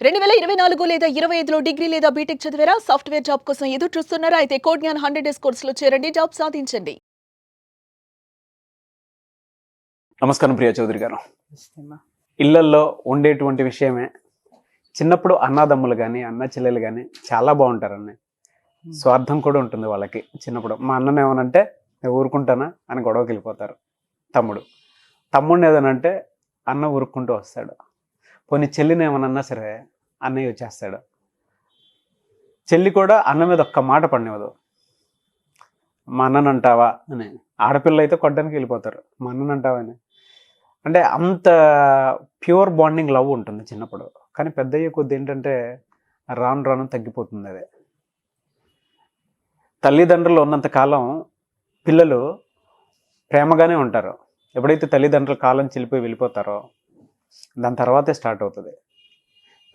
2024 లేదా 25లో డిగ్రీ లేదా బీటెక్ చదివారా? సాఫ్ట్‌వేర్ జాబ్ కోసం ఎదురు చూస్తున్నారా? అయితే కోడ్ జ్ఞాన్ 100 డేస్ కోర్సులో చేరండి. జాబ్ సాధించండి. నమస్కారం ప్రియా చౌదరి గారు. ఇష్టమా? ఇళ్లల్లో ఉండేటువంటి విషయమే. చిన్నప్పుడు అన్నదమ్ములు కానీ అన్న చెల్లెలు కానీ చాలా బాగుంటారండి. స్వార్థం కూడా ఉంటుంది వాళ్ళకి. చిన్నప్పుడు మా అన్నను ఏమనంటే నేను ఊరుకుంటానా అని గొడవకి వెళ్ళిపోతారు. తమ్ముడిని ఏదనంటే అన్న ఊరుక్కుంటూ వస్తాడు. పోనీ చెల్లిని ఏమనన్నా సరే అన్నయ్య వచ్చేస్తాడు. చెల్లి కూడా అన్న మీద ఒక్క మాట పడినవదు. మా అన్నను అంటావా అని. ఆడపిల్ల అయితే కొట్టడానికి వెళ్ళిపోతారు. మా అన్నను అంటావా అని. అంటే అంత ప్యూర్ బాండింగ్ లవ్ ఉంటుంది చిన్నప్పుడు. కానీ పెద్ద అయ్యే కొద్ది ఏంటంటే రాను రాను తగ్గిపోతుంది. అదే తల్లిదండ్రులు ఉన్నంత కాలం పిల్లలు ప్రేమగానే ఉంటారు. ఎప్పుడైతే తల్లిదండ్రుల కాలం చెల్లిపోయి వెళ్ళిపోతారో దాని తర్వాతే స్టార్ట్ అవుతుంది.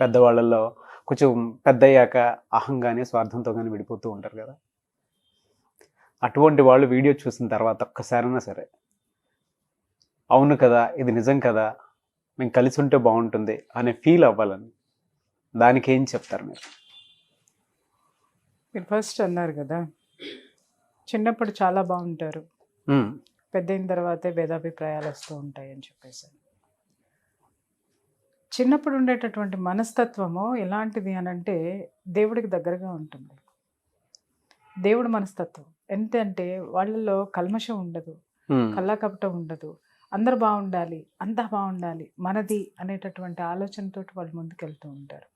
పెద్దవాళ్ళల్లో కొంచెం పెద్ద అయ్యాక అహం కానీ స్వార్థంతో కానీ విడిపోతూ ఉంటారు కదా. అటువంటి వాళ్ళు వీడియో చూసిన తర్వాత ఒక్కసారైనా సరే అవును కదా, ఇది నిజం కదా, మేము కలిసి ఉంటే బాగుంటుంది అనే ఫీల్ అవ్వాలని దానికి ఏం చెప్తారు మీరు? మీరు ఫస్ట్ అన్నారు కదా, చిన్నప్పుడు చాలా బాగుంటారు, పెద్ద అయిన తర్వాతే భేదాభిప్రాయాలు వస్తూ ఉంటాయి అని చెప్పేసి. చిన్నప్పుడు ఉండేటటువంటి మనస్తత్వము ఎలాంటిది అని అంటే దేవుడికి దగ్గరగా ఉంటుంది. దేవుడి మనస్తత్వం ఎంతంటే వాళ్ళలో కల్మషం ఉండదు, కల్లాకపటం ఉండదు. అందరు బాగుండాలి, అంతా బాగుండాలి, మనది అనేటటువంటి ఆలోచనతో వాళ్ళు ముందుకెళ్తూ ఉంటారు.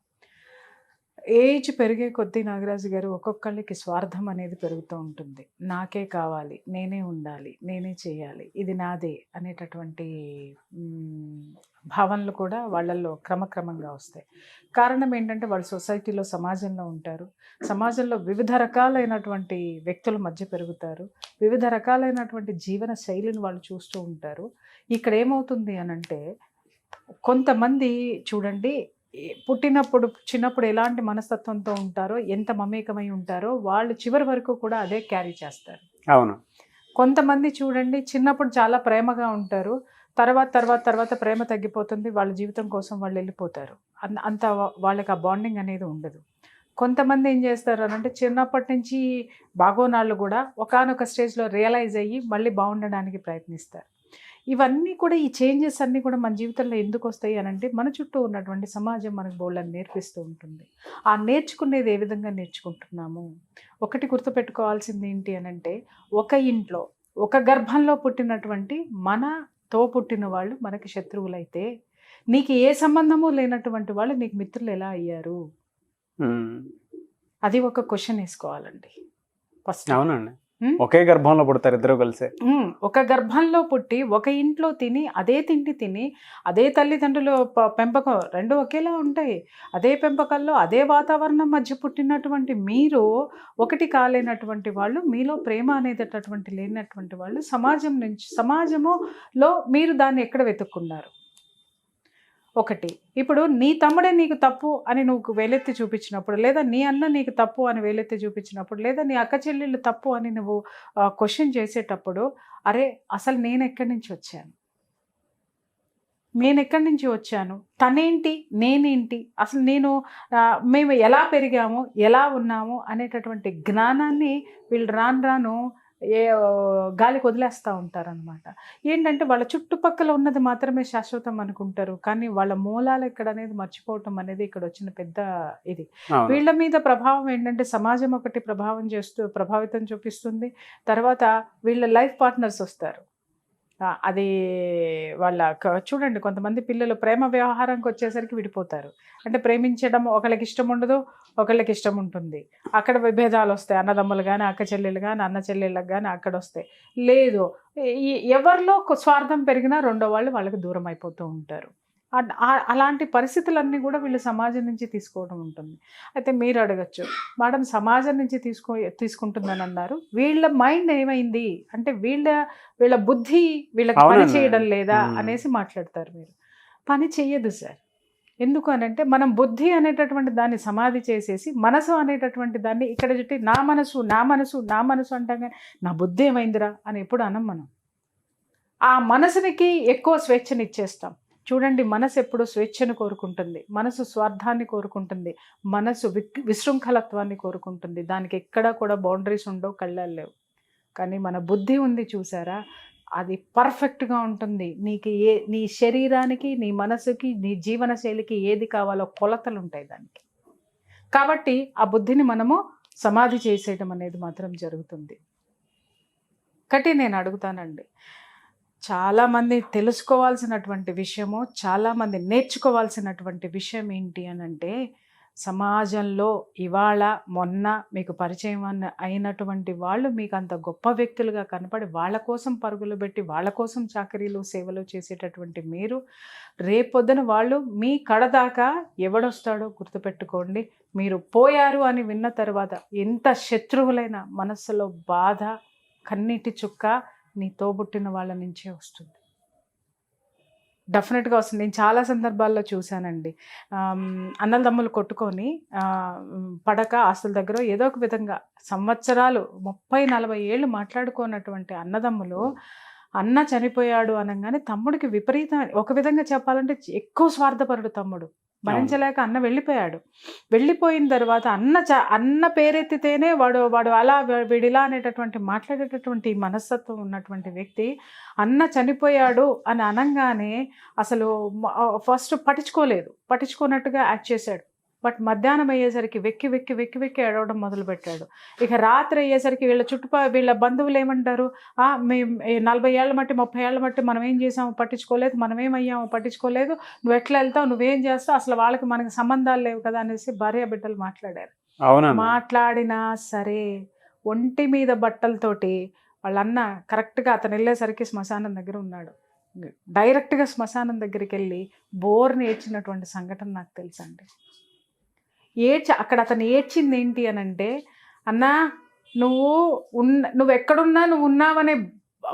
ఏజ్ పెరిగే కొద్దీ నాగరాజు గారు ఒక్కొక్కళ్ళకి స్వార్థం అనేది పెరుగుతూ ఉంటుంది. నాకే కావాలి, నేనే ఉండాలి, నేనే చేయాలి, ఇది నాదే అనేటటువంటి భావనలు కూడా వాళ్ళల్లో క్రమక్రమంగా వస్తాయి. కారణం ఏంటంటే వాళ్ళు సొసైటీలో, సమాజంలో ఉంటారు. సమాజంలో వివిధ రకాలైనటువంటి వ్యక్తుల మధ్య పెరుగుతారు. వివిధ రకాలైనటువంటి జీవన శైలిని వాళ్ళు చూస్తూ ఉంటారు. ఇక్కడ ఏమవుతుంది అనంటే కొంతమంది చూడండి, చిన్నప్పుడు ఎలాంటి మనస్తత్వంతో ఉంటారో, ఎంత మమేకమై ఉంటారో వాళ్ళు చివరి వరకు కూడా అదే క్యారీ చేస్తారు. అవును. కొంతమంది చూడండి, చిన్నప్పుడు చాలా ప్రేమగా ఉంటారు, తర్వాత ప్రేమ తగ్గిపోతుంది, వాళ్ళ జీవితం కోసం వాళ్ళు వెళ్ళిపోతారు. అంత వాళ్ళకి ఆ బాండింగ్ అనేది ఉండదు. కొంతమంది ఏం చేస్తారు అనంటే చిన్నప్పటి నుంచి బాగోనాళ్ళు కూడా ఒకానొక స్టేజ్లో రియలైజ్ అయ్యి మళ్ళీ బాగుండడానికి ప్రయత్నిస్తారు. ఇవన్నీ కూడా, ఈ చేంజెస్ అన్నీ కూడా మన జీవితంలో ఎందుకు వస్తాయి అనంటే మన చుట్టూ ఉన్నటువంటి సమాజం మనకు బోళ్ళని నేర్పిస్తూ ఉంటుంది. ఆ నేర్చుకునేది ఏ విధంగా నేర్చుకుంటున్నాము? ఒకటి గుర్తుపెట్టుకోవాల్సింది ఏంటి అనంటే, ఒక ఇంట్లో ఒక గర్భంలో పుట్టినటువంటి మనతో పుట్టిన వాళ్ళు మనకి శత్రువులైతే నీకు ఏ సంబంధము లేనటువంటి వాళ్ళు నీకు మిత్రులు ఎలా అయ్యారు? అది ఒక క్వశ్చన్ వేసుకోవాలండి ఫస్ట్. అవునండి. ఒకే గర్భంలో పుడతారు ఇద్దరు కలిసి. ఒక గర్భంలో పుట్టి ఒక ఇంట్లో తిని అదే తిండి తిని అదే తల్లిదండ్రుల పెంపకం రెండు ఒకేలా ఉంటాయి. అదే పెంపకంలో అదే వాతావరణం మధ్య పుట్టినటువంటి మీరు ఒకటి కాలేనటువంటి వాళ్ళు, మీలో ప్రేమ అనేటటువంటి లేనటువంటి వాళ్ళు, సమాజములో మీరు దాన్ని ఎక్కడ వెతుక్కున్నారు? ఒకటి, ఇప్పుడు నీ తమ్ముడే నీకు తప్పు అని నువ్వు వేలెత్తి చూపించినప్పుడు, లేదా నీ అన్న నీకు తప్పు అని వేలెత్తి చూపించినప్పుడు, లేదా నీ అక్క చెల్లెళ్ళు తప్పు అని నువ్వు క్వశ్చన్ చేసేటప్పుడు, అరే అసలు నేను ఎక్కడి నుంచి వచ్చాను, తనేంటి, నేనేంటి, అసలు మేము ఎలా పెరిగాము, ఎలా ఉన్నాము అనేటటువంటి జ్ఞానాన్ని వీళ్ళు రాను గాలికి వదిలేస్తూ ఉంటారనమాట. ఏంటంటే వాళ్ళ చుట్టుపక్కల ఉన్నది మాత్రమే శాశ్వతం అనుకుంటారు, కానీ వాళ్ళ మూలాలు ఎక్కడ అనేది మర్చిపోవటం అనేది ఇక్కడ వచ్చిన పెద్ద ఇది. వీళ్ళ మీద ప్రభావం ఏంటంటే సమాజం ఒకటి ప్రభావితం చూపిస్తుంది. తర్వాత వీళ్ళ లైఫ్ పార్ట్నర్స్ వస్తారు. అది చూడండి, కొంతమంది పిల్లలు ప్రేమ వ్యవహారానికి వచ్చేసరికి విడిపోతారు. అంటే ప్రేమించడం ఒకళ్ళకి ఇష్టం ఉండదు, ఒకళ్ళకి ఇష్టం ఉంటుంది. అక్కడ విభేదాలు వస్తాయి. అన్నదమ్ములు కానీ, అక్క చెల్లెలు కానీ, అన్న చెల్లెళ్ళకి కానీ అక్కడ వస్తాయి. లేదు, ఎవరిలో స్వార్థం పెరిగినా రెండో వాళ్ళు వాళ్ళకి దూరం అయిపోతూ ఉంటారు. అలాంటి పరిస్థితులన్నీ కూడా వీళ్ళు సమాజం నుంచి తీసుకోవడం ఉంటుంది. అయితే మీరు అడగచ్చు, మేడం సమాజం నుంచి తీసుకుంటుందని అన్నారు, వీళ్ళ మైండ్ ఏమైంది అంటే వీళ్ళ బుద్ధి వీళ్ళకి పని చేయడం లేదా అనేసి మాట్లాడతారు. మీరు పని చెయ్యదు సార్. ఎందుకు అనంటే మనం బుద్ధి అనేటటువంటి దాన్ని సమాధి చేసేసి మనసు అనేటటువంటి దాన్ని ఇక్కడ చుట్టి నా మనసు అంటాం, కానీ నా బుద్ధి ఏమైందిరా అని ఎప్పుడు అనం. మనం ఆ మనసునికి ఎక్కువ స్వేచ్ఛనిచ్చేస్తాం. చూడండి, మనసు ఎప్పుడు స్వేచ్ఛను కోరుకుంటుంది, మనసు స్వార్థాన్ని కోరుకుంటుంది, మనసు విశృంఖలత్వాన్ని కోరుకుంటుంది. దానికి ఎక్కడా కూడా బౌండరీస్ ఉండవు, కళ్ళాలు లేవు. కానీ మన బుద్ధి ఉంది చూసారా, అది పర్ఫెక్ట్గా ఉంటుంది. నీ శరీరానికి, నీ మనసుకి, నీ జీవన శైలికి ఏది కావాలో కొలతలు ఉంటాయి దానికి. కాబట్టి ఆ బుద్ధిని మనము సమాధి చేసేయడం అనేది మాత్రం జరుగుతుంది. కాబట్టి నేను అడుగుతానండి, చాలామంది తెలుసుకోవాల్సినటువంటి విషయము, చాలామంది నేర్చుకోవాల్సినటువంటి విషయం ఏంటి అని అంటే, సమాజంలో ఇవాళ మొన్న మీకు పరిచయం అయినటువంటి వాళ్ళు మీకు అంత గొప్ప వ్యక్తులుగా కనపడి వాళ్ళ కోసం పరుగులు పెట్టి వాళ్ళ కోసం చాకరీలు సేవలు చేసేటటువంటి మీరు, రేపొద్దున వాళ్ళు మీ కడదాకా ఎవడొస్తాడో గుర్తుపెట్టుకోండి. మీరు పోయారు అని విన్న తర్వాత ఎంత శత్రువులైన మనస్సులో బాధ, కన్నీటి చుక్క నీ తోబుట్టిన వాళ్ళ నుంచే వస్తుంది. డెఫినెట్గా వస్తుంది. నేను చాలా సందర్భాల్లో చూశానండి. అన్నదమ్ములు కొట్టుకొని పడక ఆస్తుల దగ్గర ఏదో ఒక విధంగా సంవత్సరాలు 30-40 ఏళ్ళు మాట్లాడుకున్నటువంటి అన్నదమ్ములు, అన్న చనిపోయాడు అనగానే తమ్ముడికి ఒక విధంగా చెప్పాలంటే ఎక్కువ స్వార్థపరుడు తమ్ముడు. భరించలేక అన్న వెళ్ళిపోయాడు. వెళ్ళిపోయిన తర్వాత అన్న పేరెత్తితేనే వాడు అలా వీడిలా అనేటటువంటి మాట్లాడేటటువంటి మనస్తత్వం ఉన్నటువంటి వ్యక్తి అన్న చనిపోయాడు అని అనగానే అసలు ఫస్ట్ పట్టించుకోనట్టుగా యాక్ట్ చేశాడు. బట్ మధ్యాహ్నం అయ్యేసరికి వెక్కి వెక్కి వెక్కి వెక్కి ఏడవడం మొదలుపెట్టాడు. ఇక రాత్రి అయ్యేసరికి వీళ్ళ బంధువులు ఏమంటారు, మేము 40 ఏళ్ళ మట్టి 30 ఏళ్ళ మట్టి మనం ఏం చేసామో పట్టించుకోలేదు, మనం ఏమయ్యామో పట్టించుకోలేదు, నువ్వు ఎట్లా వెళ్తావు, నువ్వేం చేస్తావు, అసలు మనకి సంబంధాలు లేవు కదా అనేసి భార్య బిడ్డలు మాట్లాడారు. మాట్లాడినా సరే ఒంటి మీద బట్టలతోటి వాళ్ళన్న కరెక్ట్గా అతను వెళ్ళేసరికి శ్మశానం దగ్గర ఉన్నాడు. డైరెక్ట్గా శ్మశానం దగ్గరికి వెళ్ళి బోర్ని ఏడ్చినటువంటి సంఘటన నాకు తెలుసండి. అక్కడ అతను ఏడ్చింది ఏంటి అని అంటే, అన్నా నువ్వు ఎక్కడున్నా నువ్వు ఉన్నావనే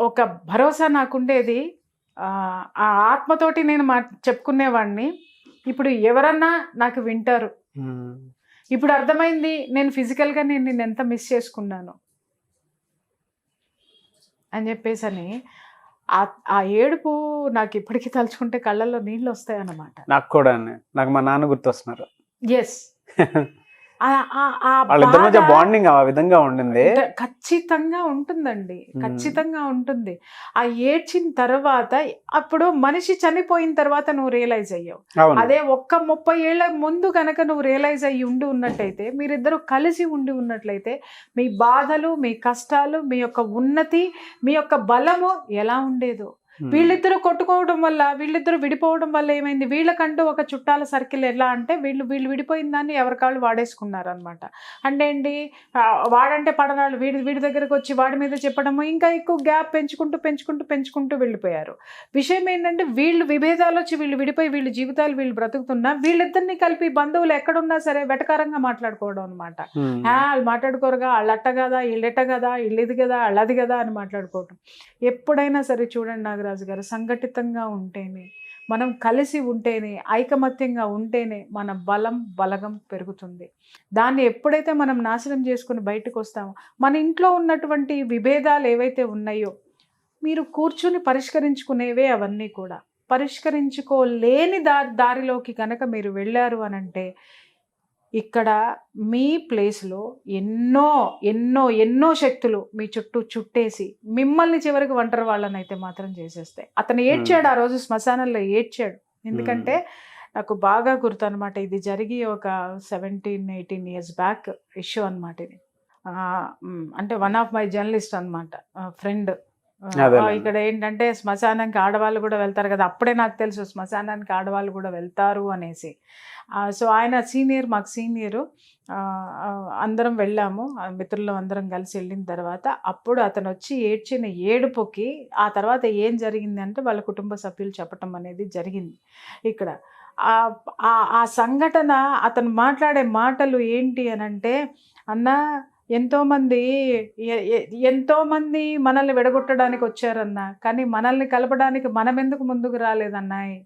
ఒక భరోసా నాకుండేది, ఆ ఆత్మతోటి నేను చెప్పుకునేవాడిని. ఇప్పుడు ఎవరన్నా నాకు వింటారు. ఇప్పుడు అర్థమైంది నేను ఫిజికల్గా నేను నిన్ను ఎంత మిస్ చేసుకున్నాను అని చెప్పేసని ఆ ఏడుపు నాకు ఇప్పటికీ తలుచుకుంటే కళ్ళల్లో నీళ్ళు వస్తాయన్నమాట. నాకు కూడా, నాకు మా నాన్న గుర్తొస్తున్నారు. ఎస్, వాళ్ళిద్దరి మధ్య బాండింగ్ ఆ విధంగా ఉండింది. ఖచ్చితంగా ఉంటుందండి, ఖచ్చితంగా ఉంటుంది. ఆ ఏడ్చిన తర్వాత అప్పుడు మనిషి చనిపోయిన తర్వాత నువ్వు రియలైజ్ అయ్యావు. అదే 30 ఏళ్ల ముందు కనుక నువ్వు రియలైజ్ అయ్యి ఉన్నట్టయితే, మీరిద్దరూ కలిసి ఉన్నట్లయితే, మీ బాధలు, మీ కష్టాలు, మీ యొక్క ఉన్నతి, మీ యొక్క బలము ఎలా ఉండేదో. వీళ్ళిద్దరూ కొట్టుకోవడం వల్ల, వీళ్ళిద్దరూ విడిపోవడం వల్ల ఏమైంది, వీళ్ళకంటూ ఒక చుట్టాల సర్కిల్ ఎలా అంటే వీళ్ళు విడిపోయిన దాన్ని ఎవరికాళ్ళు వాడేసుకున్నారు అనమాట. అంటే ఏంటి, వాడంటే పడనాళ్ళు వీడి దగ్గరకు వచ్చి వాడి మీద చెప్పడము, ఇంకా ఎక్కువ గ్యాప్ పెంచుకుంటూ వెళ్ళిపోయారు. విషయం ఏంటంటే, వీళ్ళు విభేదాలు వచ్చి వీళ్ళు విడిపోయి వీళ్ళ జీవితాలు వీళ్ళు బ్రతుకుతున్నా, వీళ్ళిద్దరిని కలిపి బంధువులు ఎక్కడున్నా సరే వెటకారంగా మాట్లాడుకోవడం అనమాట. వాళ్ళు మాట్లాడుకోరుగా, వాళ్ళు అట్ట కదా, వీళ్ళు ఎట్ట కదా, వీళ్ళు ఇది కదా, వాళ్ళు అది కదా అని మాట్లాడుకోవటం. ఎప్పుడైనా సరే చూడండి నాగరాజు గారు, సంఘటితంగా ఉంటేనే, మనం కలిసి ఉంటేనే, ఐకమత్యంగా ఉంటేనే మన బలగం పెరుగుతుంది. దాన్ని ఎప్పుడైతే మనం నాశనం చేసుకుని బయటకు వస్తామో, మన ఇంట్లో ఉన్నటువంటి విభేదాలు ఏవైతే ఉన్నాయో మీరు కూర్చుని పరిష్కరించుకునేవే అవన్నీ కూడా. పరిష్కరించుకోలేని దారిలోకి కనుక మీరు వెళ్ళారు అనంటే, ఇక్కడ మీ ప్లేస్లో ఎన్నో శక్తులు మీ చుట్టూ చుట్టేసి మిమ్మల్ని చివరికి ఒంటరి వాళ్ళని అయితే మాత్రం చేసేస్తాయి. అతను ఏడ్చాడు ఆ రోజు, శ్మశానంలో ఏడ్చాడు. ఎందుకంటే నాకు బాగా గుర్తు అనమాట, ఇది జరిగి ఒక 17-18 ఇయర్స్ బ్యాక్ ఇష్యూ అనమాట ఇది. అంటే వన్ ఆఫ్ మై జర్నలిస్ట్ అనమాట, ఫ్రెండ్. ఇక్కడ ఏంటంటే శ్మశానానికి ఆడవాళ్ళు కూడా వెళ్తారు కదా, అప్పుడే నాకు తెలుసు శ్మశానానికి ఆడవాళ్ళు కూడా వెళ్తారు అనేసి. సో ఆయన మాకు సీనియరు, అందరం వెళ్ళాము, మిత్రులు అందరం కలిసి వెళ్ళిన తర్వాత అప్పుడు అతను వచ్చి ఏడ్చిన ఏడుపుకి ఆ తర్వాత ఏం జరిగింది అంటే వాళ్ళ కుటుంబ సభ్యులు చెప్పటం అనేది జరిగింది. ఇక్కడ ఆ సంఘటన, అతను మాట్లాడే మాటలు ఏంటి అనంటే, అన్నా ఎంతోమంది మనల్ని విడగొట్టడానికి వచ్చారన్నా, కానీ మనల్ని కలపడానికి మనం ఎందుకు ముందుకు రాలేదన్నాయి.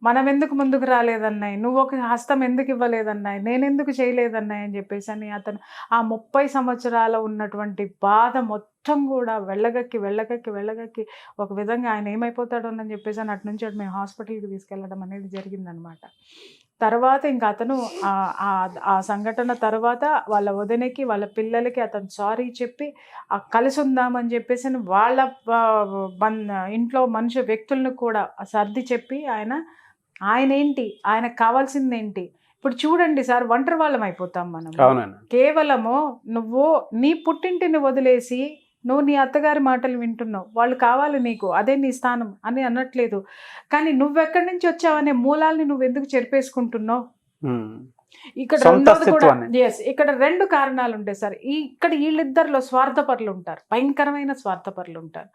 మనం ఎందుకు ముందుకు రాలేదన్నాయి, నువ్వు ఒక హస్తం ఎందుకు ఇవ్వలేదన్నాయి, నేనెందుకు చేయలేదన్నాయి అని చెప్పేసి అని అతను ఆ 30 సంవత్సరాల ఉన్నటువంటి బాధ మొత్తం కూడా వెళ్ళగక్కి వెళ్ళగక్కి వెళ్ళగక్కి ఒక విధంగా ఆయన ఏమైపోతాడోనని చెప్పేసి అని అటు నుంచి అటు మేము హాస్పిటల్కి తీసుకెళ్ళడం అనేది జరిగిందనమాట. తర్వాత ఇంకా అతను ఆ సంఘటన తర్వాత వాళ్ళ వదినకి వాళ్ళ పిల్లలకి అతను సారీ చెప్పి కలిసి ఉందామని చెప్పేసి వాళ్ళ ఇంట్లో వ్యక్తులను కూడా సర్ది చెప్పి ఆయన ఏంటి, ఆయనకు కావాల్సింది ఏంటి. ఇప్పుడు చూడండి సార్, ఒంటరి వాళ్ళం అయిపోతాం మనం. కేవలము నువ్వు నీ పుట్టింటిని వదిలేసి నువ్వు నీ అత్తగారి మాటలు వింటున్నావు, వాళ్ళు కావాలి నీకు, అదే నీ స్థానం అని అనట్లేదు. కానీ నువ్వెక్కడి నుంచి వచ్చావనే మూలాల్ని నువ్వు ఎందుకు చెరిపేసుకుంటున్నావు? ఇక్కడ రెండోది కూడా ఇక్కడ 2 కారణాలు ఉంటాయి సార్. ఇక్కడ వీళ్ళిద్దరిలో స్వార్థపరులు ఉంటారు, భయంకరమైన స్వార్థపరులు ఉంటారు.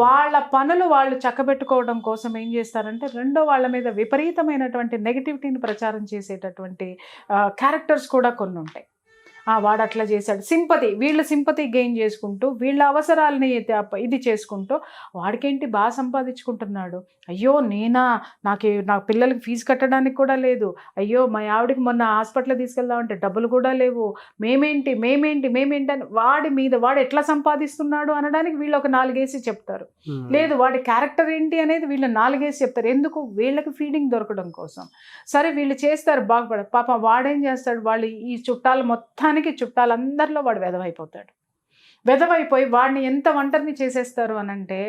వాళ్ళ పనులు వాళ్ళు చక్కబెట్టుకోవడం కోసం ఏం చేస్తారంటే రెండో వాళ్ళ మీద విపరీతమైనటువంటి నెగిటివిటీని ప్రచారం చేసేటటువంటి క్యారెక్టర్స్ కూడా కొన్ని ఉంటాయి. వాడు అట్లా చేశాడు, వీళ్ళ సింపతి గెయిన్ చేసుకుంటూ వీళ్ళ అవసరాలని ఇది చేసుకుంటూ వాడికేంటి బాగా సంపాదించుకుంటున్నాడు. అయ్యో నా పిల్లలకి ఫీజు కట్టడానికి కూడా లేదు, అయ్యో మా ఆవిడకి మొన్న హాస్పిటల్ తీసుకెళ్దామంటే డబ్బులు కూడా లేవు, మేమేంటి అని వాడి మీద వాడు ఎట్లా సంపాదిస్తున్నాడు అనడానికి వీళ్ళు ఒక 4 వేసి చెప్తారు. లేదు, వాడి క్యారెక్టర్ ఏంటి అనేది వీళ్ళు 4 వేసి చెప్తారు. ఎందుకు? వీళ్ళకి ఫీడింగ్ దొరకడం కోసం. సరే వీళ్ళు చేస్తారు, బాగుపడ. పాప వాడేం చేస్తాడు, వాళ్ళు ఈ చుట్టాలందరిలో వాడు వెధవైపోతాడు. వెధవైపోయి వాడిని ఎంత ఒంటరిని చేసేస్తారు అనంటే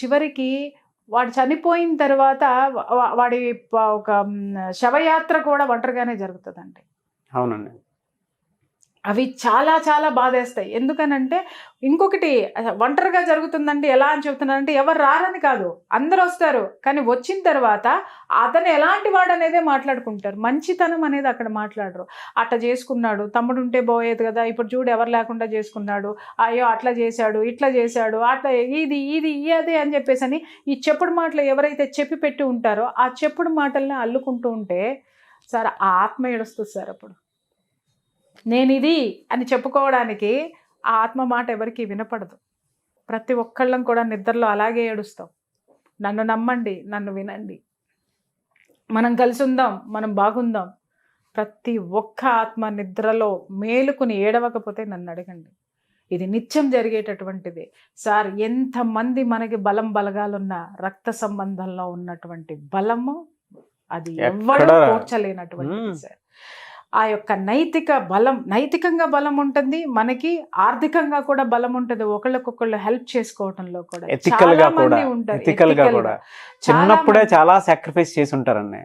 చివరికి వాడు చనిపోయిన తర్వాత వాడి ఒక శవయాత్ర కూడా ఒంటరిగానే జరుగుతుందండి. అవునండి. అవి చాలా చాలా బాధేస్తాయి. ఎందుకనంటే ఇంకొకటి ఒంటరిగా జరుగుతుందండి. ఎలా అని చెప్తున్నానంటే ఎవరు రారని కాదు, అందరూ వస్తారు. కానీ వచ్చిన తర్వాత అతను ఎలాంటి వాడు అనేదే మాట్లాడుకుంటారు, మంచితనం అనేది అక్కడ మాట్లాడరు. అట్లా చేసుకున్నాడు, తమ్ముడు ఉంటే పోయేది కదా, ఇప్పుడు చూడు ఎవరు లేకుండా చేసుకున్నాడు, అయ్యో అట్లా చేశాడు, ఇట్లా చేశాడు, అట్లా ఇది అదే అని చెప్పేసి అని ఈ చెప్పుడు మాటలు ఎవరైతే చెప్పి పెట్టి ఉంటారో ఆ చెప్పుడు మాటల్ని అల్లుకుంటూ ఉంటే సార్ ఆ ఆత్మ ఏడుస్తుంది సార్. అప్పుడు నేనిది అని చెప్పుకోవడానికి ఆ ఆత్మ మాట ఎవరికి వినపడదు. ప్రతి ఒక్కళ్ళం కూడా నిద్రలో అలాగే ఏడుస్తాం. నన్ను నమ్మండి, నన్ను వినండి, మనం కలిసి ఉందాం, మనం బాగుందాం. ప్రతి ఒక్క ఆత్మ నిద్రలో మేలుకుని ఏడవకపోతే నన్ను అడగండి. ఇది నిత్యం జరిగేటటువంటిది సార్. ఎంతమంది మనకి బలగాలున్న రక్త సంబంధంలో ఉన్నటువంటి బలము అది ఎవ్వరూ పోర్చలేనటువంటిది సార్. ఆ యొక్క నైతికంగా బలం ఉంటుంది, మనకి ఆర్థికంగా కూడా బలం ఉంటుంది. ఒకళ్ళకొకళ్ళు హెల్ప్ చేసుకోవడంలో కూడా చాలా మంది ఉంటారు. చిన్నప్పుడే చాలా సాక్రిఫైస్ చేసి ఉంటారండి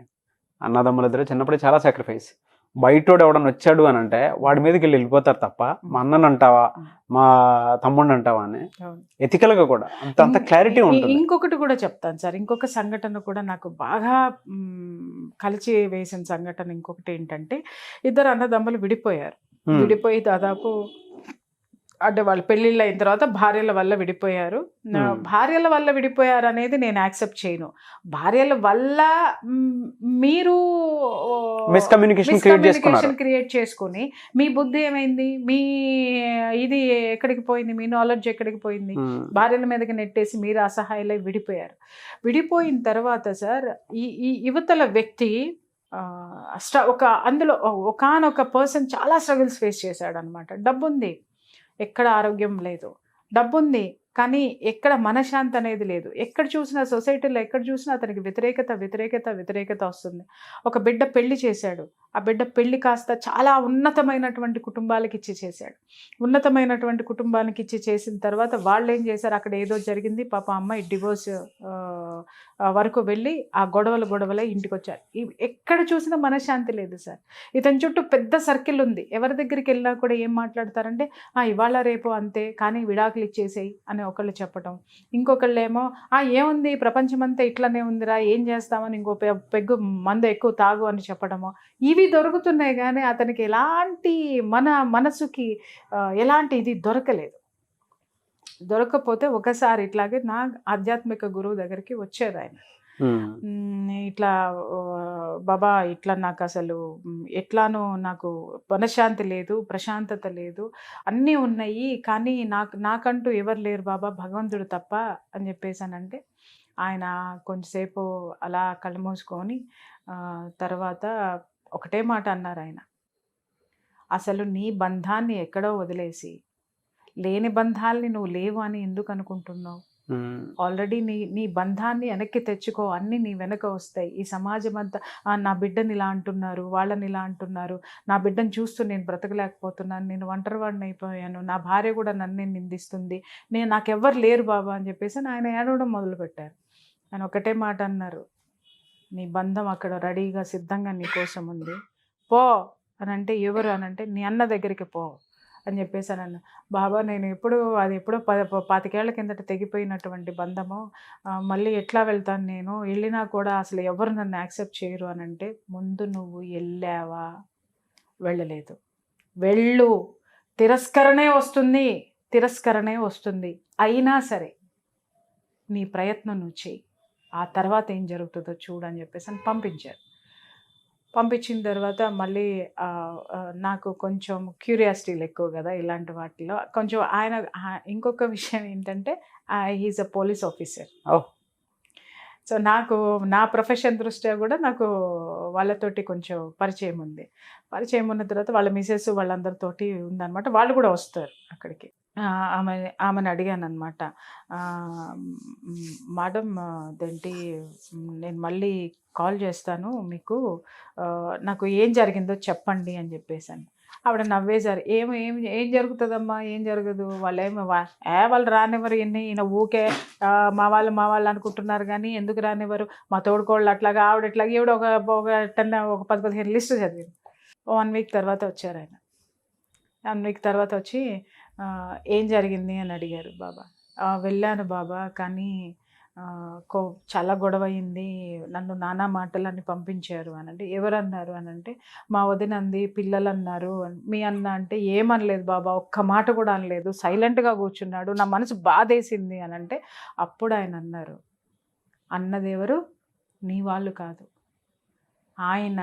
అన్నదమ్ములిద్దరు. చిన్నప్పుడే చాలా సాక్రిఫైస్. బయటోడు ఎవడన్నా వచ్చాడు అని అంటే వాడి మీదకి వెళ్ళిపోతారు తప్ప మా అన్నను అంటావా, మా తమ్ముడిని అంటావా అని ఎథికల్ గా కూడా అంత క్లారిటీ ఉంటుంది. ఇంకొకటి కూడా చెప్తాను సార్, ఇంకొక సంఘటన కూడా నాకు బాగా కలిసి వేసిన సంఘటన ఇంకొకటి ఏంటంటే, 2 అన్నదమ్ములు విడిపోయి దాదాపు అంటే వాళ్ళు పెళ్ళిళ్ళు అయిన తర్వాత భార్యల వల్ల విడిపోయారు. భార్యల వల్ల విడిపోయారు అనేది నేను యాక్సెప్ట్ చేయను. భార్యల వల్ల మీరు మిస్కమ్యూనికేషన్ క్రియేట్ చేసుకుని మీ బుద్ధి ఏమైంది, మీ ఇది ఎక్కడికి పోయింది, మీ నాలెడ్జ్ ఎక్కడికి పోయింది, భార్యల మీదకి నెట్టేసి మీరు అసహాయులై విడిపోయారు. విడిపోయిన తర్వాత సార్ ఈ యువతల వ్యక్తి అందులో ఒకానొక పర్సన్ చాలా స్ట్రగుల్స్ ఫేస్ చేశాడు అనమాట. డబ్బుంది, ఎక్కడ ఆరోగ్యం లేదు, డబ్బుంది కానీ ఎక్కడ మనశ్శాంతి అనేది లేదు. ఎక్కడ చూసినా సొసైటీలో ఎక్కడ చూసినా అతనికి వ్యతిరేకత వస్తుంది. ఒక బిడ్డ పెళ్లి చేశాడు, ఆ బిడ్డ పెళ్లి కాస్త చాలా ఉన్నతమైనటువంటి కుటుంబాలకి ఇచ్చి చేశాడు. ఉన్నతమైనటువంటి కుటుంబానికి ఇచ్చి చేసిన తర్వాత వాళ్ళు ఏం చేశారు, అక్కడ ఏదో జరిగింది, పాప అమ్మాయి డివోర్స్ వరకు వెళ్ళి ఆ గొడవలే ఇంటికి వచ్చారు. ఎక్కడ చూసినా మనశ్శాంతి లేదు సార్. ఇతని చుట్టూ పెద్ద సర్కిల్ ఉంది. ఎవరి దగ్గరికి వెళ్ళినా కూడా ఏం మాట్లాడతారంటే ఇవాళ రేపు అంతే కానీ విడాకులు ఇచ్చేసేయి అని ఒకళ్ళు చెప్పటం, ఇంకొకళ్ళు ఏమో ఏముంది ప్రపంచమంతా ఇట్లనే ఉందిరా, ఏం చేస్తామని ఇంకో పెగ్గు మందు ఎక్కువ తాగు అని చెప్పడము. ఇవి దొరుకుతున్నాయి కానీ అతనికి ఎలాంటి మనసుకి ఎలాంటి ఇది దొరకపోతే ఒకసారి ఇట్లాగే నా ఆధ్యాత్మిక గురువు దగ్గరికి వచ్చేది ఆయన. ఇట్లా బాబా ఇట్లా నాకు అసలు ఎట్లానో నాకు మనశ్శాంతి లేదు, ప్రశాంతత లేదు, అన్నీ ఉన్నాయి కానీ నాకంటూ ఎవరు లేరు బాబా, భగవంతుడు తప్ప అని చెప్పేసానంటే ఆయన కొంచెంసేపు అలా కళ్ళు మూసుకొని తర్వాత ఒకటే మాట అన్నారు ఆయన, అసలు నీ బంధాన్ని ఎక్కడో వదిలేసి లేని బంధాల్ని నువ్వు లేవు అని ఎందుకు అనుకుంటున్నావు? ఆల్రెడీ నీ బంధాన్ని వెనక్కి తెచ్చుకో, అన్నీ నీ వెనక వస్తాయి. ఈ సమాజం అంతా నా బిడ్డని ఇలా అంటున్నారు, వాళ్ళని ఇలా అంటున్నారు, నా బిడ్డను చూస్తూ నేను బ్రతకలేకపోతున్నాను, నేను ఒంటరివాడిని అయిపోయాను, నా భార్య కూడా నన్నే నిందిస్తుంది, నాకెవ్వరు లేరు బాబా అని చెప్పేసి ఆయన ఏడవడం మొదలుపెట్టారు. ఆయన ఒకటే మాట అన్నారు, నీ బంధం అక్కడ రెడీగా సిద్ధంగా నీ కోసం ఉంది, పో అని అంటే, ఎవరు అని అంటే, నీ అన్న దగ్గరికి పో అని చెప్పేసి అన్న. బాబా నేను అది ఎప్పుడో 25 ఏళ్ల కిందట తెగిపోయినటువంటి బంధము, మళ్ళీ ఎట్లా వెళ్తాను, నేను వెళ్ళినా కూడా అసలు ఎవరు నన్ను యాక్సెప్ట్ చేయరు అని అంటే, ముందు నువ్వు వెళ్ళావా? వెళ్ళలేదు. వెళ్ళు, తిరస్కరణే వస్తుంది, అయినా సరే నీ ప్రయత్నం నువ్వు చెయ్యి, ఆ తర్వాత ఏం జరుగుతుందో చూడని చెప్పేసి అని పంపించారు. పంపించిన తర్వాత మళ్ళీ నాకు కొంచెం క్యూరియాసిటీలు ఎక్కువ కదా ఇలాంటి వాటిలో. కొంచెం ఆయన ఇంకొక విషయం ఏంటంటే, he is a police officer. So నాకు నా ప్రొఫెషన్ దృష్ట్యా కూడా నాకు వాళ్ళతోటి కొంచెం పరిచయం ఉంది. పరిచయం ఉన్న తర్వాత వాళ్ళ మిసెస్ వాళ్ళందరితోటి ఉందన్నమాట. వాళ్ళు కూడా వస్తారు అక్కడికి. ఆమెను అడిగాను అనమాట, మేడం అదేంటి, నేను మళ్ళీ కాల్ చేస్తాను మీకు, నాకు ఏం జరిగిందో చెప్పండి అని చెప్పేసాను. ఆవిడ నవ్వేశారు, ఏం జరుగుతుందమ్మా, ఏం జరగదు, వాళ్ళు రానివ్వరు, ఈయన ఊకే మా వాళ్ళు అనుకుంటున్నారు కానీ ఎందుకు రానివ్వరు, మా తోడుకోళ్ళు అట్లాగా, ఆవిడ ఇట్లాగా, ఈవిడ ఒక 10-15 లిస్టు చదివింది. 1 వీక్ తర్వాత వచ్చారు ఆయన. 1 వీక్ తర్వాత వచ్చి ఏం జరిగింది అని అడిగారు. బాబా వెళ్ళాను బాబా, కానీ చాలా గొడవ అయింది, నన్ను నానా మాటలని పంపించారు అని అంటే, ఎవరన్నారు అని అంటే, మా వదిన అంది, పిల్లలు అన్నారు. మీ అన్న అంటే, ఏమనలేదు బాబా, ఒక్క మాట కూడా అనలేదు, సైలెంట్గా కూర్చున్నాడు, నా మనసు బాధేసింది అని అంటే, అప్పుడు ఆయన అన్నారు, అన్నదెవరు, నీ వాళ్ళు కాదు, ఆయన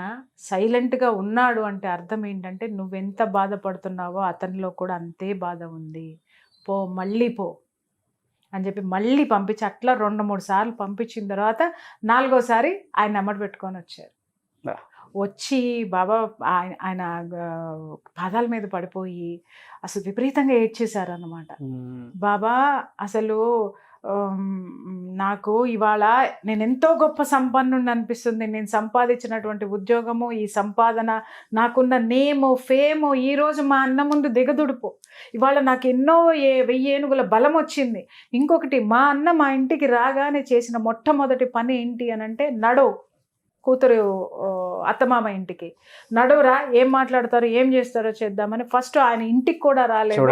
సైలెంట్గా ఉన్నాడు అంటే అర్థం ఏంటంటే, నువ్వెంత బాధపడుతున్నావో అతనిలో కూడా అంతే బాధ ఉంది, పో మళ్ళీ పో అని చెప్పి మళ్ళీ పంపించి, అట్లా 2-3 సార్లు పంపించిన తర్వాత 4వసారి ఆయన ఎమ్మటి పెట్టుకొని వచ్చారు. వచ్చి బాబా ఆయన పాదాల మీద పడిపోయి అసలు విపరీతంగా ఏడ్చేశారు అన్నమాట. బాబా అసలు నాకు ఇవాళ నేను ఎంతో గొప్ప సంపన్నుని అనిపిస్తుంది, నేను సంపాదించినటువంటి ఉద్యోగము, ఈ సంపాదన, నాకున్న నేము, ఫేము ఈరోజు మా అన్న ముందు దిగదుడుపు, ఇవాళ నాకు ఎన్నో 1000 ఏనుగుల బలం వచ్చింది. ఇంకొకటి, మా అన్న మా ఇంటికి రాగానే చేసిన మొట్టమొదటి పని ఏంటి అని అంటే, కూతురు అత్తమామ ఇంటికి నడువురా, ఏం మాట్లాడతారో ఏం చేస్తారో చేద్దామని ఫస్ట్ ఆయన ఇంటికి కూడా రాలేదు.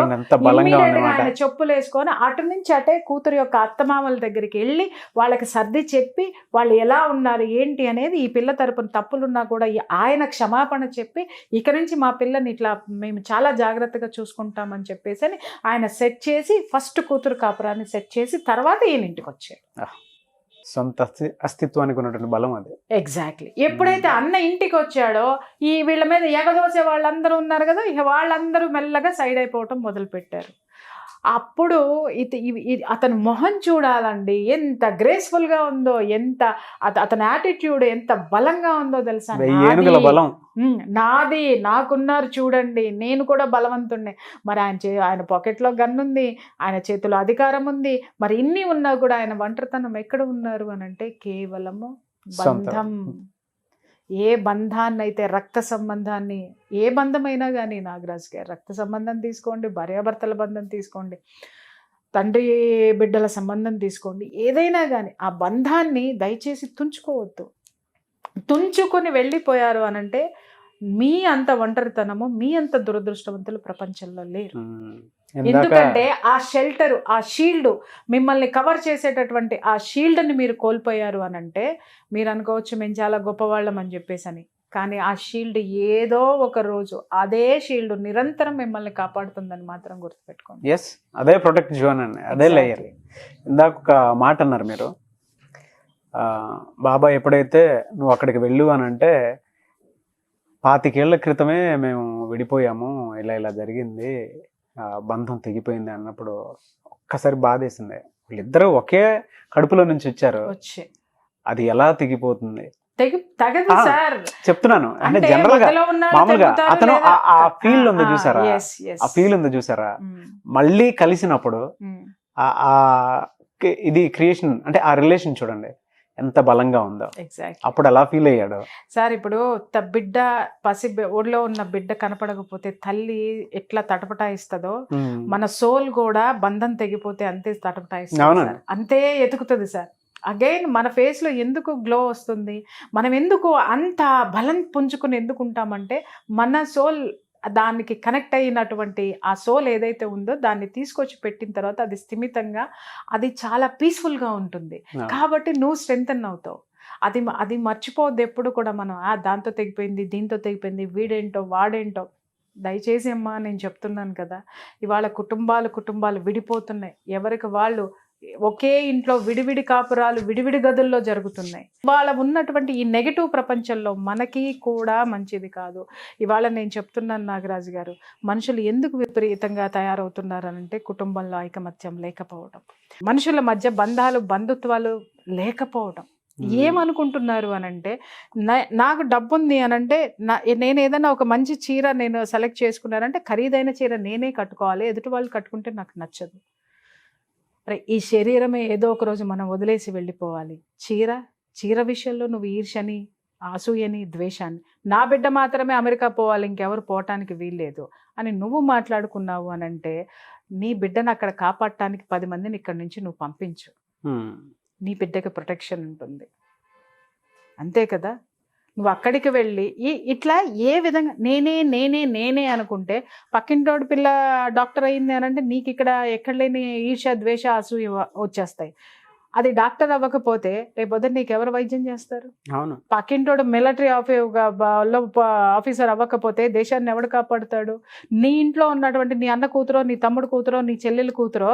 ఆయన చెప్పులు వేసుకొని అటు నుంచి అటే కూతురు యొక్క అత్తమామల దగ్గరికి వెళ్ళి వాళ్ళకి సర్ది చెప్పి, వాళ్ళు ఎలా ఉన్నారు ఏంటి అనేది, ఈ పిల్ల తరపున తప్పులున్నా కూడా ఆయన క్షమాపణ చెప్పి, ఇక నుంచి మా పిల్లని ఇట్లా మేము చాలా జాగ్రత్తగా చూసుకుంటామని చెప్పేసి అని ఆయన సెట్ చేసి, ఫస్ట్ కూతురు కాపురాన్ని సెట్ చేసి తర్వాత ఈయన ఇంటికి వచ్చాడు. సొంత అస్తిత్వానికి ఉన్నటువంటి బలం అది. ఎగ్జాక్ట్లీ. ఎప్పుడైతే అన్న ఇంటికి వచ్చాడో, ఈ వీళ్ళ మీద ఎగదోసే వాళ్ళందరూ ఉన్నారు కదా, ఇక వాళ్ళందరూ మెల్లగా సైడ్ అయిపోవటం మొదలుపెట్టారు. అప్పుడు అతని మొహం చూడాలండి, ఎంత గ్రేస్ఫుల్గా ఉందో, ఎంత అతని యాటిట్యూడ్ ఎంత బలంగా ఉందో తెలుసా. నాది, నాకున్నారు చూడండి, నేను కూడా బలవంతుణ్ణి. మరి ఆయన పాకెట్లో గన్ ఉంది, ఆయన చేతిలో అధికారం ఉంది, మరి ఇన్ని ఉన్నా కూడా ఆయన ఒంటరితనం ఎక్కడ ఉన్నారు అని అంటే, కేవలము బంధం. ఏ బంధాన్ని అయితే, రక్త సంబంధాన్ని, ఏ బంధమైనా కానీ, నాగరాజ్ గారు రక్త సంబంధం తీసుకోండి, భార్యాభర్తల బంధం తీసుకోండి, తండ్రి బిడ్డల సంబంధం తీసుకోండి, ఏదైనా కానీ ఆ బంధాన్ని దయచేసి తుంచుకోవద్దు. తుంచుకొని వెళ్ళిపోయారు అనంటే, మీ అంత ఒంటరితనము, మీ అంత దురదృష్టవంతులు ప్రపంచంలో లేరు. ఎందుకంటే ఆ షెల్టర్, ఆ షీల్డ్, మిమ్మల్ని కవర్ చేసేటటువంటి ఆ షీల్డ్ని మీరు కోల్పోయారు అనంటే, మీరు అనుకోవచ్చు మేము చాలా గొప్పవాళ్ళం అని చెప్పేసి, కానీ ఆ షీల్డ్ ఏదో ఒక రోజు, అదే షీల్డ్ నిరంతరం మిమ్మల్ని కాపాడుతుందని మాత్రం గుర్తుపెట్టుకోండి. ఎస్, అదే ప్రొటెక్ట్ జోన్ అండి, అదే లేయర్. ఇందాక ఒక మాట అన్నారు మీరు, బాబా ఎప్పుడైతే నువ్వు అక్కడికి వెళ్ళు అని అంటే, 25 ఏళ్ల క్రితమే మేము విడిపోయాము, ఇలా జరిగింది, బంధం తెగిపోయింది అన్నప్పుడు ఒక్కసారి బాధేసింది. వీళ్ళిద్దరూ ఒకే కడుపులో నుంచి వచ్చారు, అది ఎలా తెగిపోతుంది? తగదు ఆ, సార్. చెప్తున్నాను అంటే అంటే జనరల్ గా మధ్యలో ఉన్న మామూలుగా తెగుతారు అతను లేదా? ఆ ఫీల్ ఉంది చూసారా, yes, yes. ఆ ఫీల్ ఉంది చూసారా, ఉమ్, మళ్ళీ కలిసినప్పుడు ఉమ్. ఆ ఇది క్రియేషన్ అంటే ఆ రిలేషన్ చూడండి ఎంత బలంగా ఉందో, Exactly. అప్పుడు ఎలా ఫీల్ అయ్యాడు. సార్ ఇప్పుడు బిడ్డ ఊళ్ళో ఉన్న బిడ్డ కనపడకపోతే తల్లి ఎట్లా తటపటాయిస్తుందో మన సోల్ కూడా బంధం తెగిపోతే అంతే తటపటాయిస్తుంది అవునండి. సార్, అంతే ఎతుకుతుంది సార్. అగైన్ మన ఫేస్ లో ఎందుకు గ్లో వస్తుంది, మనం ఎందుకు అంత బలం పుంజుకుని ఎందుకు ఉంటామంటే మన సోల్ దానికి కనెక్ట్ అయినటువంటి ఆ సోల్ ఏదైతే ఉందో దాన్ని తీసుకొచ్చి పెట్టిన తర్వాత అది స్థిమితంగా, అది చాలా పీస్ఫుల్గా ఉంటుంది. కాబట్టి నువ్వు స్ట్రెంగ్తన్ అవుతావు. అది మర్చిపోవద్దు ఎప్పుడు కూడా మనం దాంతో తెగిపోయింది, దీంతో తెగిపోయింది, వీడేంటో వాడేంటో. దయచేసి అమ్మా నేను చెప్తున్నాను కదా, ఇవాళ కుటుంబాలు విడిపోతున్నాయి. ఎవరికి వాళ్ళు ఒకే ఇంట్లో విడివిడి కాపురాలు విడివిడి గదుల్లో జరుగుతున్నాయి. వాళ్ళ ఉన్నటువంటి ఈ నెగటివ్ ప్రపంచంలో మనకి కూడా మంచిది కాదు. ఇవాళ నేను చెప్తున్నాను నాగరాజు గారు, మనుషులు ఎందుకు విపరీతంగా తయారవుతున్నారనంటే కుటుంబంలో ఐకమత్యం లేకపోవడం, మనుషుల మధ్య బంధుత్వాలు లేకపోవడం. ఏమనుకుంటున్నారు అనంటే నాకు డబ్బు ఉంది అనంటే నేను ఏదైనా ఒక మంచి చీర నేను సెలెక్ట్ చేసుకున్నానంటే ఖరీదైన చీర నేనే కట్టుకోవాలి, ఎదుటి వాళ్ళు కట్టుకుంటే నాకు నచ్చదు. అరే ఈ శరీరమే ఏదో ఒక రోజు మనం వదిలేసి వెళ్ళిపోవాలి. చీర విషయంలో నువ్వు ఈర్ష్యని, అసూయని, ద్వేషాన్ని, నా బిడ్డ మాత్రమే అమెరికా పోవాలి ఇంకెవరు పోవటానికి వీల్లేదు అని నువ్వు మాట్లాడుకున్నావు అనంటే నీ బిడ్డను అక్కడ కాపాడటానికి 10 మందిని ఇక్కడి నుంచి నువ్వు పంపించు, నీ బిడ్డకి ప్రొటెక్షన్ ఉంటుంది. అంతే కదా. నువ్వు అక్కడికి వెళ్ళి ఇట్లా ఏ విధంగా నేనే అనుకుంటే పక్కింటోడి పిల్ల డాక్టర్ అయింది అని అంటే నీకు ఇక్కడ ఎక్కడ లేని ఈర్ష్య, ద్వేష, అసూయ వచ్చేస్తాయి. అది డాక్టర్ అవ్వకపోతే రేపొద్దు నీకు ఎవరు వైద్యం చేస్తారు? అవును. పక్కింటోడు మిలిటరీ ఆఫీసర్ అవ్వకపోతే దేశాన్ని ఎవడు కాపాడుతాడు? నీ ఇంట్లో ఉన్నటువంటి నీ అన్న కూతురో, నీ తమ్ముడు కూతురో, నీ చెల్లెలు కూతురో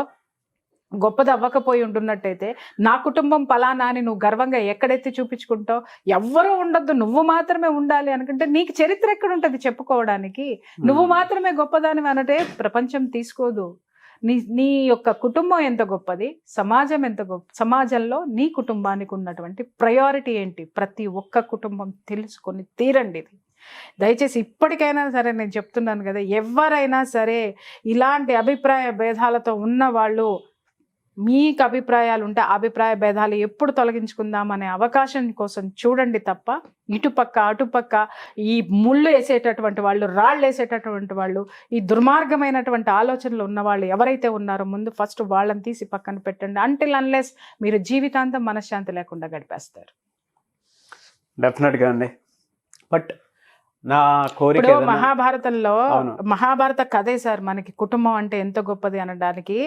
గొప్పది అవ్వకపోయి ఉంటున్నట్టయితే నా కుటుంబం పలానా అని నువ్వు గర్వంగా ఎక్కడెత్తి చూపించుకుంటావు? ఎవ్వరూ ఉండొద్దు, నువ్వు మాత్రమే ఉండాలి అనుకుంటే నీకు చరిత్ర ఎక్కడ ఉంటుంది చెప్పుకోవడానికి? నువ్వు మాత్రమే గొప్పదాని అనంటే ప్రపంచం తీసుకోదు. నీ యొక్క కుటుంబం ఎంత గొప్పది, సమాజం ఎంత గొప్ప, సమాజంలో నీ కుటుంబానికి ఉన్నటువంటి ప్రయారిటీ ఏంటి, ప్రతి ఒక్క కుటుంబం తెలుసుకొని తీరండి. ఇది దయచేసి ఇప్పటికైనా సరే నేను చెప్తున్నాను కదా, ఎవరైనా సరే ఇలాంటి అభిప్రాయ భేదాలతో ఉన్న వాళ్ళు, మీకు అభిప్రాయాలు ఉంటే అభిప్రాయ భేదాలు ఎప్పుడు తొలగించుకుందాం అనే అవకాశం కోసం చూడండి తప్ప ఇటుపక్క అటుపక్క ఈ ముళ్ళు వేసేటటువంటి వాళ్ళు, రాళ్ళు వేసేటటువంటి వాళ్ళు, ఈ దుర్మార్గమైనటువంటి ఆలోచనలు ఉన్న వాళ్ళు ఎవరైతే ఉన్నారో ముందు ఫస్ట్ వాళ్ళని తీసి పక్కన పెట్టండి. అంటిల్ అన్లెస్ మీరు జీవితాంతం మనశ్శాంతి లేకుండా గడిపేస్తారు. డెఫినెట్గా అండి. బట్ నా కోరిక ఇప్పుడు మహాభారతంలో మహాభారత కథే సార్ మనకి కుటుంబం అంటే ఎంత గొప్పది అనడానికి.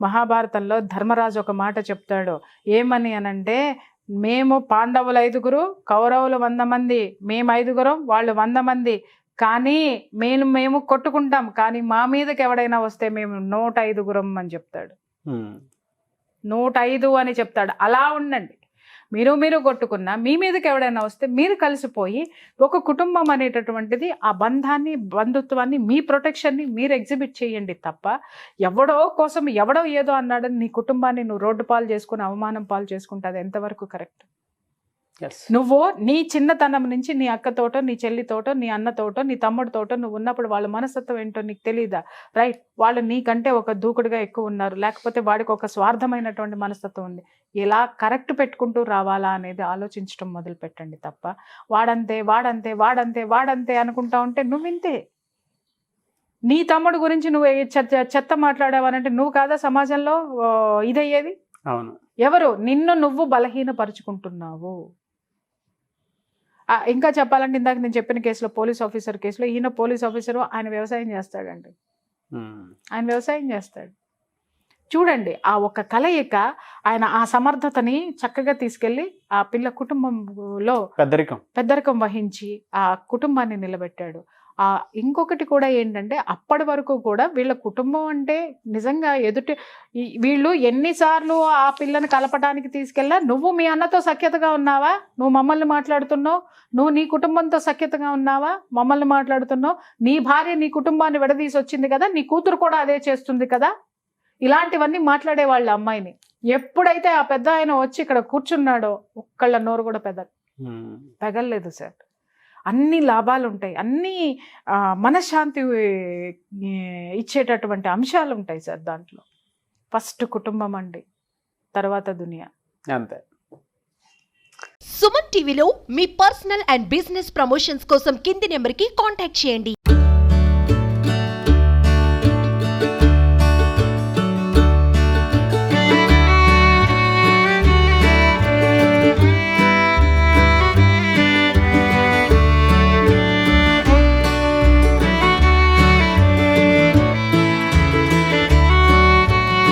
మహాభారతంలో ధర్మరాజు ఒక మాట చెప్తాడు, ఏమని అనంటే మేము పాండవులు 5, కౌరవులు 100 మంది, మేము 5, వాళ్ళు 100 మంది, కానీ మేము కొట్టుకుంటాం, కానీ మా మీదకి ఎవడైనా వస్తే మేము 105 అని చెప్తాడు. 105 అని చెప్తాడు. అలా ఉండండి, మీరు కొట్టుకున్నా మీ మీదకి ఎవడైనా వస్తే మీరు కలిసిపోయి ఒక కుటుంబం అనేటటువంటిది ఆ బంధాన్ని, బంధుత్వాన్ని, మీ ప్రొటెక్షన్ని మీరు ఎగ్జిబిట్ చేయండి తప్ప ఎవడో కోసం ఎవడో ఏదో అన్నాడని నీ కుటుంబాన్ని నువ్వు రోడ్డు పాలు చేసుకుని అవమానం పాలు చేసుకుంటే అది ఎంతవరకు కరెక్ట్? నువ్వు నీ చిన్నతనం నుంచి నీ అక్కతోటో, నీ చెల్లితోటో, నీ అన్నతోటో, నీ తమ్ముడితోటో నువ్వు ఉన్నప్పుడు వాళ్ళ మనస్తత్వం ఏంటో నీకు తెలీదా? రైట్, వాళ్ళు నీకంటే ఒక దూకుడుగా ఎక్కువ ఉన్నారు, లేకపోతే వాడికి ఒక స్వార్థమైనటువంటి మనస్తత్వం ఉంది. ఎలా కరెక్ట్ పెట్టుకుంటూ రావాలా అనేది ఆలోచించడం మొదలు పెట్టండి తప్ప వాడంతే వాడంతే వాడంతే వాడంతే అనుకుంటా ఉంటే నువ్వింతే. నీ తమ్ముడు గురించి నువ్వు చెత్త మాట్లాడావనంటే నువ్వు కాదా సమాజంలో ఇదయ్యేది? అవును. ఎవరు? నిన్ను నువ్వు బలహీనపరుచుకుంటున్నావు. ఇంకా చెప్పాలంటే ఇందాక నేను చెప్పిన కేసులో, పోలీస్ ఆఫీసర్ కేసులో, ఈయన పోలీస్ ఆఫీసరు, ఆయన వ్యవసాయం చేస్తాడండి. ఆయన వ్యవసాయం చేస్తాడు. చూడండి ఆ ఒక కలయిక, ఆయన ఆ సమర్థతని చక్కగా తీసుకెళ్ళి ఆ పిల్ల కుటుంబంలో పెద్దరికం వహించి ఆ కుటుంబాన్ని నిలబెట్టాడు. ఇంకొకటి కూడా ఏంటంటే అప్పటి వరకు కూడా వీళ్ళ కుటుంబం అంటే నిజంగా వీళ్ళు ఎన్నిసార్లు ఆ పిల్లని కలపడానికి తీసుకెళ్ళా, నువ్వు మీ అన్నతో సఖ్యతగా ఉన్నావా, నువ్వు మమ్మల్ని మాట్లాడుతున్నావు, నువ్వు నీ కుటుంబంతో సఖ్యతగా ఉన్నావా, మమ్మల్ని మాట్లాడుతున్నావు, నీ భార్య నీ కుటుంబాన్ని విడదీసి వచ్చింది కదా, నీ కూతురు కూడా అదే చేస్తుంది కదా, ఇలాంటివన్నీ మాట్లాడేవాళ్ళు అమ్మాయిని. ఎప్పుడైతే ఆ పెద్ద ఆయన వచ్చి ఇక్కడ కూర్చున్నాడో ఒక్కళ్ళ నోరు కూడా తగలలేదు సార్. అన్ని లాభాలు ఉంటాయి, అన్ని మనశ్శాంతి ఇచ్చేటటువంటి అంశాలు ఉంటాయి సార్ దాంట్లో. ఫస్ట్ కుటుంబం అండి, తర్వాత దునియా. అంతే. సుమన్ టీవీలో మీ పర్సనల్ అండ్ బిజినెస్ ప్రమోషన్స్ కోసం కింది నెంబర్కి కాంటాక్ట్ చేయండి.